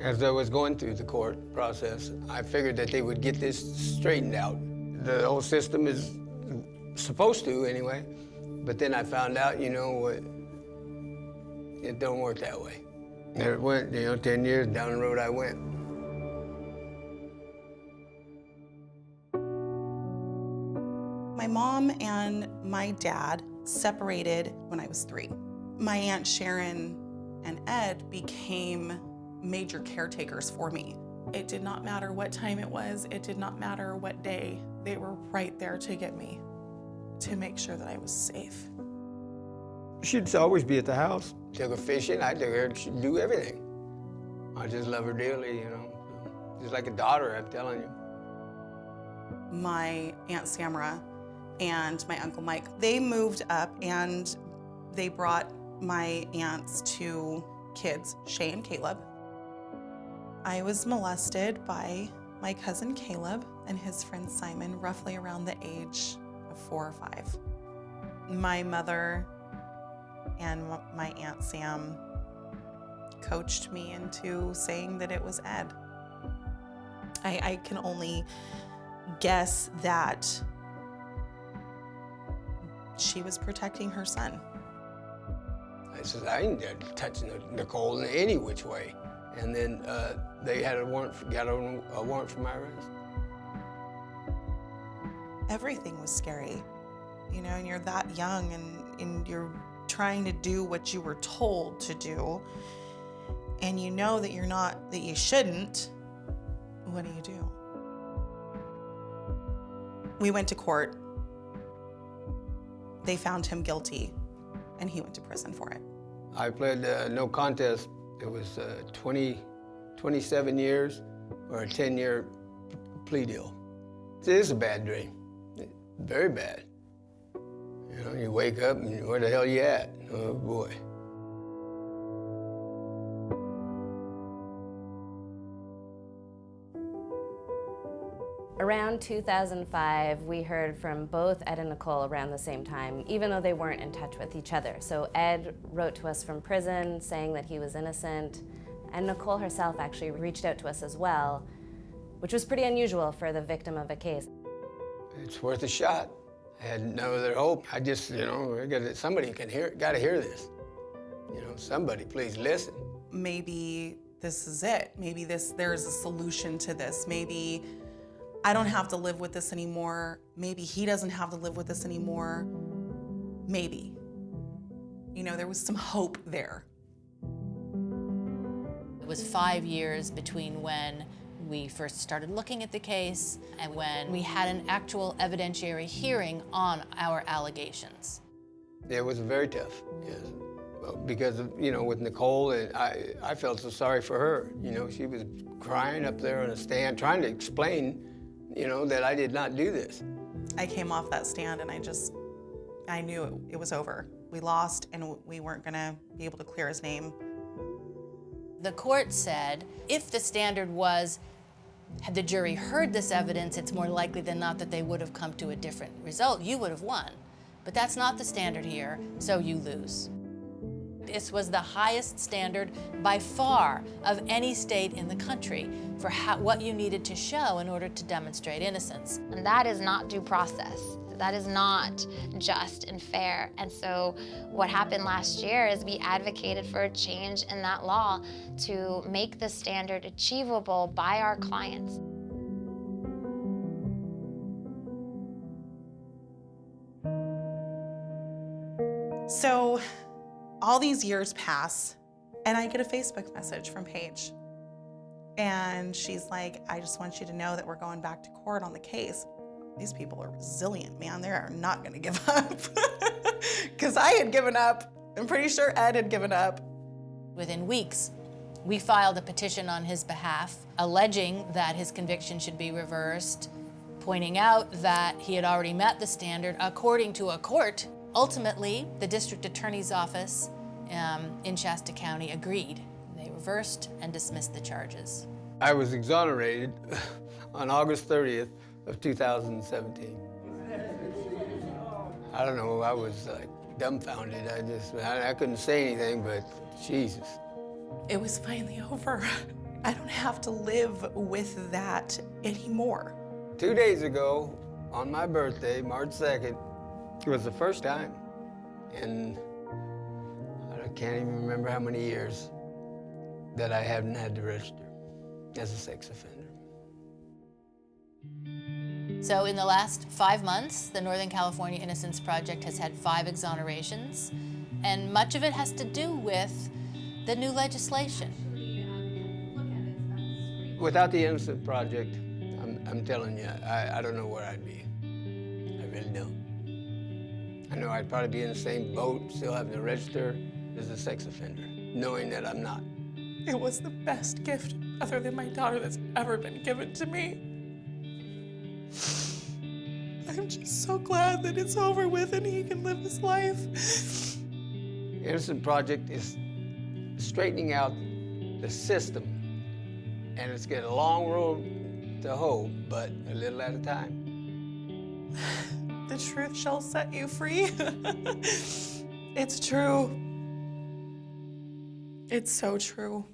As I was going through the court process, I figured that they would get this straightened out. The whole system is supposed to anyway, but then I found out, you know, it don't work that way. There it went, you know, 10 years down the road I went. My mom and my dad separated when I was 3. My Aunt Sharon and Ed became major caretakers for me. It did not matter what time it was, it did not matter what day. They were right there to get me, to make sure that I was safe. She'd always be at the house. Took her fishing, I took her to do everything. I just love her dearly, you know. Just like a daughter, I'm telling you. My Aunt Samara and my Uncle Mike, they moved up and they brought my aunts 2 kids, Shay and Caleb. I was molested by my cousin Caleb and his friend Simon, roughly around the age of 4 or 5. My mother and my Aunt Sam coached me into saying that it was Ed. I can only guess that she was protecting her son. I said, I ain't touch Nicole in any which way. And then they had got a warrant for my arrest. Everything was scary, you know, and you're that young and you're trying to do what you were told to do, and you know that that you shouldn't. What do? We went to court. They found him guilty, and he went to prison for it. I pled no contest. It was 27 years or a 10-year plea deal. It is a bad dream, very bad. You know, you wake up and where the hell you at? Oh boy. Around 2005, we heard from both Ed and Nicole around the same time, even though they weren't in touch with each other. So Ed wrote to us from prison saying that he was innocent, and Nicole herself actually reached out to us as well, which was pretty unusual for the victim of a case. It's worth a shot. I had no other hope. I just, you know, somebody can hear, gotta hear this. You know, somebody please listen. Maybe this is it. Maybe there's a solution to this. Maybe I don't have to live with this anymore. Maybe he doesn't have to live with this anymore. Maybe. You know, there was some hope there. It was 5 years between when we first started looking at the case and when we had an actual evidentiary hearing on our allegations. It was very tough, yes. Well, because of, you know, with Nicole, and I felt so sorry for her. You know, she was crying up there on a stand, trying to explain, you know, that I did not do this. I came off that stand and I knew it was over. We lost and we weren't gonna be able to clear his name. The court said if the standard was, had the jury heard this evidence, it's more likely than not that they would have come to a different result. You would have won. But that's not the standard here, so you lose. This was the highest standard by far of any state in the country for what you needed to show in order to demonstrate innocence. And that is not due process. That is not just and fair. And so what happened last year is we advocated for a change in that law to make the standard achievable by our clients. So all these years pass and I get a Facebook message from Paige. And she's like, I just want you to know that we're going back to court on the case. These people are resilient, man. They are not gonna give up. Because I had given up. I'm pretty sure Ed had given up. Within weeks, we filed a petition on his behalf, alleging that his conviction should be reversed, pointing out that he had already met the standard according to a court. Ultimately, the district attorney's office in Shasta County agreed. They reversed and dismissed the charges. I was exonerated on August 30th of 2017. I don't know, I was like dumbfounded. I couldn't say anything, but Jesus. It was finally over. I don't have to live with that anymore. 2 days ago, on my birthday, March 2nd, it was the first time in, I can't even remember how many years, that I haven't had to register as a sex offender. So in the last 5 months, the Northern California Innocence Project has had 5 exonerations, and much of it has to do with the new legislation. Without the Innocence Project, I'm telling you, I don't know where I'd be. I really don't. I know I'd probably be in the same boat, still having to register as a sex offender, knowing that I'm not. It was the best gift, other than my daughter, that's ever been given to me. I'm just so glad that it's over with and he can live his life. Innocence Project is straightening out the system, and it's got a long road to hoe, but a little at a time. The truth shall set you free. It's true. It's so true.